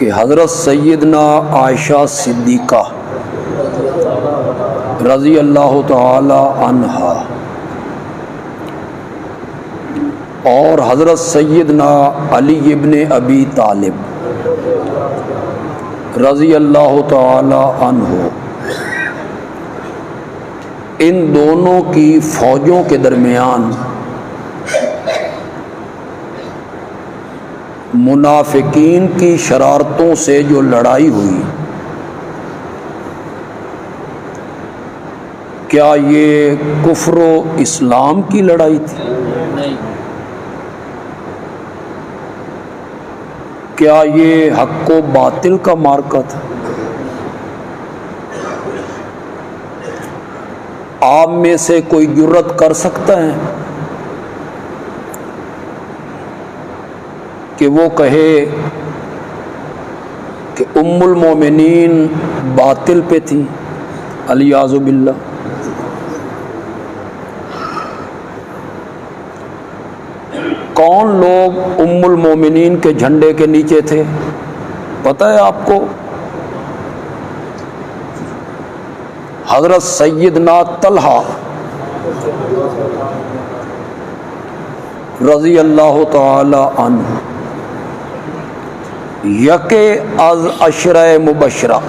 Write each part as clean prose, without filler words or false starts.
کہ حضرت سیدنا عائشہ صدیقہ رضی اللہ تعالی عنہا اور حضرت سیدنا علی ابن ابی طالب رضی اللہ تعالی عنہ، ان دونوں کی فوجوں کے درمیان منافقین کی شرارتوں سے جو لڑائی ہوئی، کیا یہ کفر و اسلام کی لڑائی تھی؟ کیا یہ حق و باطل کا معرکہ تھا؟ آپ میں سے کوئی جرأت کر سکتا ہے کہ وہ کہے کہ ام المومنین باطل پہ تھی؟ الیاذ باللہ۔ کون لوگ ام المومنین کے جھنڈے کے نیچے تھے پتہ ہے آپ کو؟ حضرت سیدنا طلحہ رضی اللہ تعالی عنہ، یکے از عشرہ مبشرہ،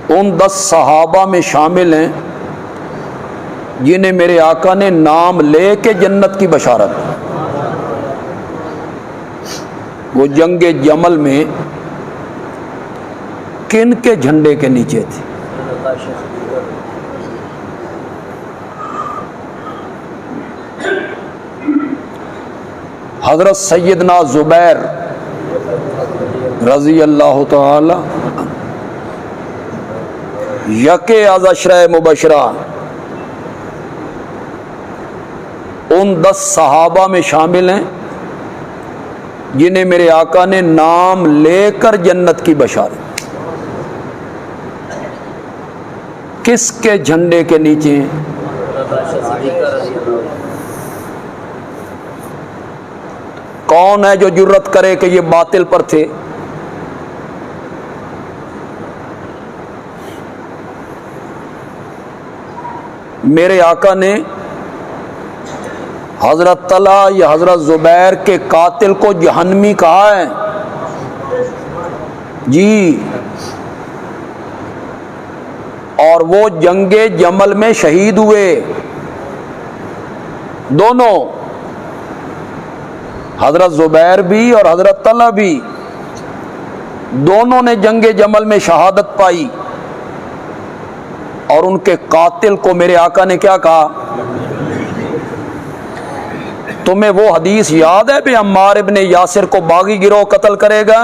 ان 10 صحابہ میں شامل ہیں جنہیں میرے آقا نے نام لے کے جنت کی بشارت۔ وہ جنگ جمل میں کن کے جھنڈے کے نیچے تھے؟ حضرت سیدنا زبیر رضی اللہ تعالی یکے از عشرہ مبشرہ، ان 10 صحابہ میں شامل ہیں جنہیں میرے آقا نے نام لے کر جنت کی بشارت۔ کس کے جھنڈے کے نیچے ہیں؟ کون ہے جو جرأت کرے کہ یہ باطل پر تھے؟ میرے آقا نے حضرت طلحہ یا حضرت زبیر کے قاتل کو جہنمی کہا ہے جی، اور وہ جنگ جمل میں شہید ہوئے دونوں، حضرت زبیر بھی اور حضرت طلحہ بھی، دونوں نے جنگ جمل میں شہادت پائی، اور ان کے قاتل کو میرے آقا نے کیا کہا؟ تمہیں وہ حدیث یاد ہے کہ عمار ابن یاسر کو باغی گروہ قتل کرے گا؟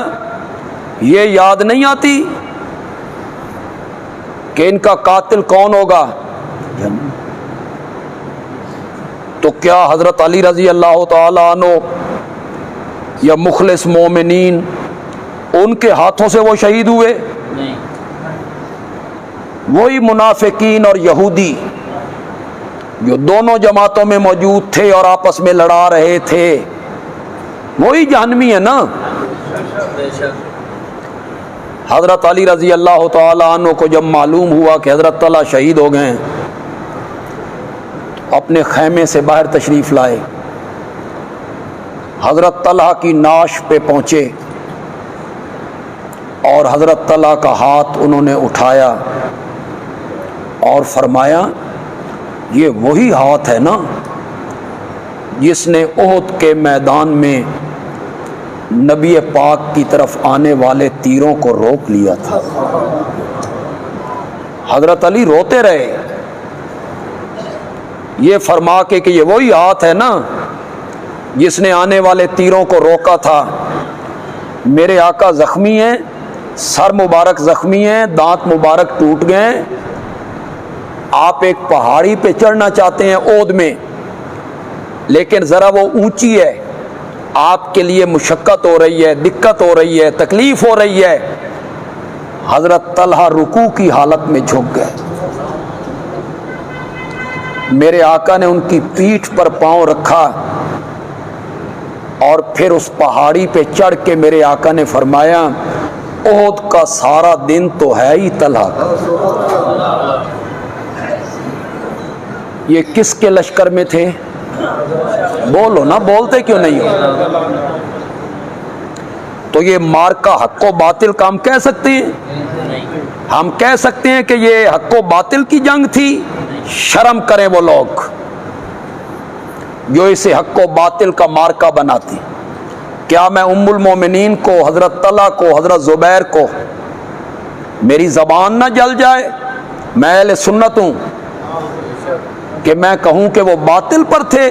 یہ یاد نہیں آتی کہ ان کا قاتل کون ہوگا؟ تو کیا حضرت علی رضی اللہ تعالی عنہ یا مخلص مومنین ان کے ہاتھوں سے وہ شہید ہوئے؟ نہیں، وہی منافقین اور یہودی جو دونوں جماعتوں میں موجود تھے اور آپس میں لڑا رہے تھے، وہی جہنمی ہے نا۔ حضرت علی رضی اللہ تعالی عنہ کو جب معلوم ہوا کہ حضرت طلحہ شہید ہو گئے، اپنے خیمے سے باہر تشریف لائے، حضرت طلحہ کی نعش پہ پہنچے اور حضرت طلحہ کا ہاتھ انہوں نے اٹھایا اور فرمایا یہ وہی ہاتھ ہے نا جس نے احد کے میدان میں نبی پاک کی طرف آنے والے تیروں کو روک لیا تھا۔ حضرت علی روتے رہے یہ فرما کے کہ یہ وہی ہاتھ ہے نا جس نے آنے والے تیروں کو روکا تھا۔ میرے آقا زخمی ہیں، سر مبارک زخمی ہیں، دانت مبارک ٹوٹ گئے، آپ ایک پہاڑی پہ چڑھنا چاہتے ہیں اود میں، لیکن ذرا وہ اونچی ہے، آپ کے لیے مشقت ہو رہی ہے، دقت ہو رہی ہے، تکلیف ہو رہی ہے۔ حضرت طلحہ رکوع کی حالت میں جھک گئے، میرے آقا نے ان کی پیٹھ پر پاؤں رکھا اور پھر اس پہاڑی پہ چڑھ کے میرے آقا نے فرمایا احد کا سارا دن تو ہے ہی طلحہ، یہ کس کے لشکر میں تھے؟ بولو نا، بولتے کیوں نہیں ہو؟ تو یہ مارکا حق و باطل کا ہم کہہ سکتے ہیں؟ ہم کہہ سکتے ہیں کہ یہ حق و باطل کی جنگ تھی؟ شرم کریں وہ لوگ جو اسے حق و باطل کا مارکا بناتی۔ کیا میں ام المومنین کو، حضرت طلحہ کو، حضرت زبیر کو میری زبان نہ جل جائے؟ میں اہل سنت ہوں کہ میں کہوں کہ وہ باطل پر تھے؟